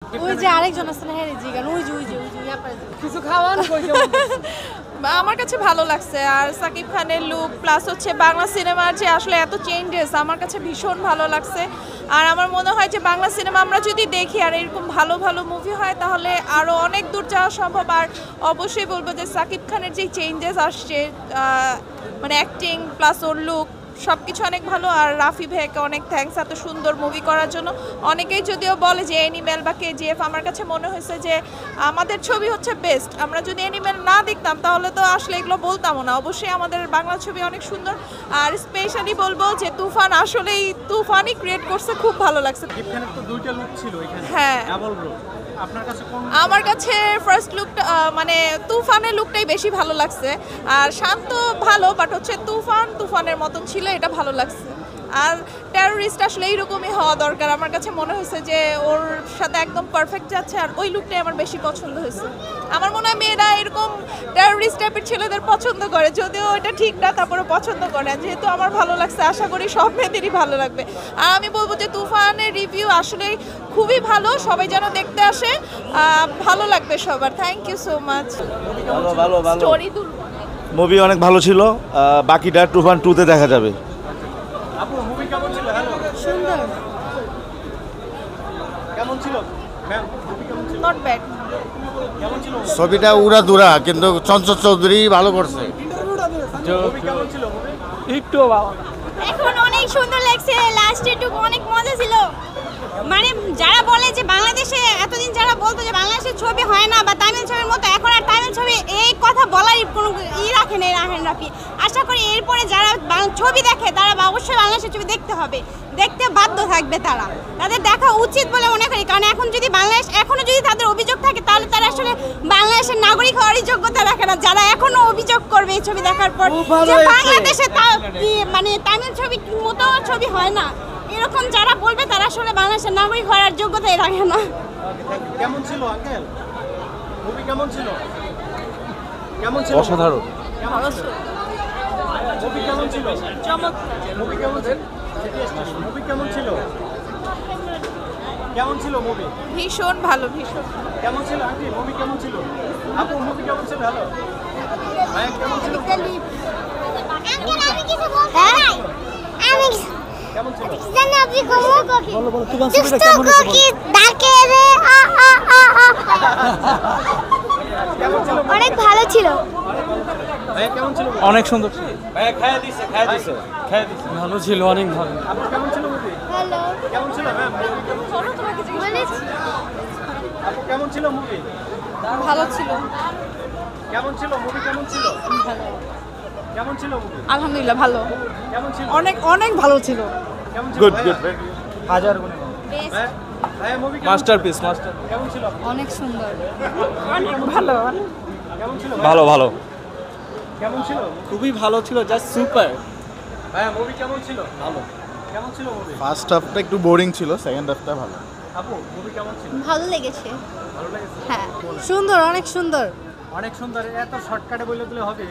ওই যে আরেকজন আছে না, হ্যাঁ জিগান, ওই যে কিছু খাওয়ান কই আমার কাছে ভালো লাগছে। আর সাকিব খানের লুক প্লাস হচ্ছে বাংলা সিনেমার যে আসলে এত চেঞ্জেস আমার কাছে ভীষণ ভালো লাগছে। আর আমার মনে হয় যে বাংলা সিনেমা আমরা যদি দেখি আর এরকম ভালো ভালো মুভি হয় তাহলে আরও অনেক দূর যাওয়া সম্ভব। আর অবশ্যই বলবো যে সাকিব খানের যে চেঞ্জেস আসছে, মানে অ্যাক্টিং প্লাস ওর লুক সব কিছু অনেক ভালো। আর রাফি ভাইকে অনেক থ্যাঙ্কস এত সুন্দর মুভি করার জন্য। অনেকেই যদিও বলে যে অ্যানিমেল বা কেজিএফ, আমার কাছে মনে হয়েছে যে আমাদের ছবি হচ্ছে বেস্ট। আমরা যদি অ্যানিমেল না দেখতাম তাহলে তো আসলে এগুলো বলতামও না। অবশ্যই আমাদের বাংলা ছবি অনেক সুন্দর। আর স্পেশালি বলবো যে তুফান, আসলেই তুফানই ক্রিয়েট করছে, খুব ভালো লাগছে। এখানে তো দুইটা লুক ছিল এখানে, হ্যাঁ ডাবল রো। আপনার কাছে কোন? আমার কাছে ফার্স্ট লুকটা মানে তুফানের লুকটাই বেশি ভালো লাগছে। আর শান্ত ভালো, বাট হচ্ছে তুফানের মতন ছিল, এটা ভালো লাগছে। আর টেরোরিস্ট আসলে এইরকমই হওয়া দরকার। আমার কাছে মনে হয়েছে যে ওর সাথে একদম পারফেক্ট যাচ্ছে। আর ওই লুকটাই আমার বেশি পছন্দ হয়েছে। আমার মনে হয় মেয়েরা এরকম টেরোরিস্ট টাইপের ছেলেদের পছন্দ করে, যদিও এটা ঠিক না, তারপরে পছন্দ করে। যেহেতু আমার ভালো লাগছে, আশা করি সব মেয়েদেরই ভালো লাগবে। আর আমি বলবো যে তুফানের রিভিউ আসলেই খুবই ভালো, সবাই যেন দেখতে আসে, ভালো লাগবে সবার। Thank you so much. ভালো স্টোরি মুভি অনেক ভালো ছিল, বাকিটা তুফান 2-তে দেখা যাবে। আপু মুভি কেমন ছিল? হ্যালো, সুন্দর, কেমন ছিল ম্যাম? মুভি কেমন ছিল? Not bad. কেমন ছিল ছবিটা উড়াদুরা, কিন্তু চঞ্চল চৌধুরী ভালো করছে। মুভি? কেমন ছিল মুভি? একটু বাবা এখন অনেক সুন্দর লাগছে, লাস্টে টুকু অনেক মজা ছিল। মানে যারা বলে যে বাংলাদেশে এতদিন যারা বলতো যে বাংলাদেশের ছবি হয় না বা তামিল ছবির মতো, এখন আর তামিল ছবি এই কথা বলারই কোনো রাখেন রাফি। আশা করি এরপরে যারা ছবি দেখে তারা অবশ্যই বাংলাদেশের ছবি দেখতে হবে, দেখতে বাধ্য থাকবে, তাদের দেখা উচিত বলে মনে করি। কারণ এখন যদি বাংলাদেশ এখনো যদি তাদের অভিযোগ থাকে তাহলে তারা আসলে বাংলাদেশের নাগরিক হওয়ারই যোগ্যতা রাখে না, যারা এখনো অভিযোগ করবে এই ছবি দেখার পর যে বাংলাদেশে মানে তামিল ছবি মতো ছবি হয় না, এরকম যারা বলবে তারা আসলে বাংলাদেশের নাগরিক হওয়ার যোগ্যতাই রাখে না। কেমন ছিল আঙ্কেল? মুভি কেমন ছিল? কেমন ছিল? অসাধারণ। মুভি কেমন ছিল? মুভি কেমন ছিল? মুভি কেমন ছিল? কেমন ছিল মুভি? ভীষণ ভালো, ভীষণ। কেমন ছিল আন্টি? মুভি কেমন ছিল? আপু মুভি কেমন ছিল? হ্যালো ভাই, কেমন ছিল? আমি কিছু বলতে নাই, আমি কেমন ছিল? জানি আপনি বলো বলো তুফান ছবিটা কেমন হয়েছে? কি ডাকে রে কেমন ছিল? অনেক ভালো ছিল। ভাই কেমন ছিল? অনেক সুন্দর ছিল, ভাই খাইয়া দিছে ভালো ছিল, অনেক ভালো। আপু কেমন ছিল মুভি? হ্যালো কেমন ছিল ম্যাম? আপু কেমন ছিল মুভি? ভালো ছিল, কেমন ছিল মুভি? কেমন ছিল? কেমন ছিল মুভি? আলহামদুলিল্লাহ ভালো, কেমন ছিল? অনেক ভালো ছিল। কেমন ছিল? গুড ভাইয়া? গুড। হাজার গুণ ভাইয়া? ভাইয়া মুভি মাস্টারপিস, মাস্টার। কেমন ছিল? অনেক সুন্দর, অনেক ভালো। কেমন ছিল? ভালো ভালো, কেমন ছিল? খুবই ভালো ছিল, জাস্ট সুপার। ভাইয়া মুভি কেমন ছিল? ভালো। কেমন ছিল মুভি? ফার্স্ট হাফটা একটু বোরিং ছিল, সেকেন্ড হাফটা ভালো। আপু মুভি কেমন ছিল? ভালো লেগেছে। ভালো লেগেছে? হ্যাঁ সুন্দর, অনেক সুন্দর। অনেক সুন্দর। এত শর্টকাটে বলে দিলে হবে?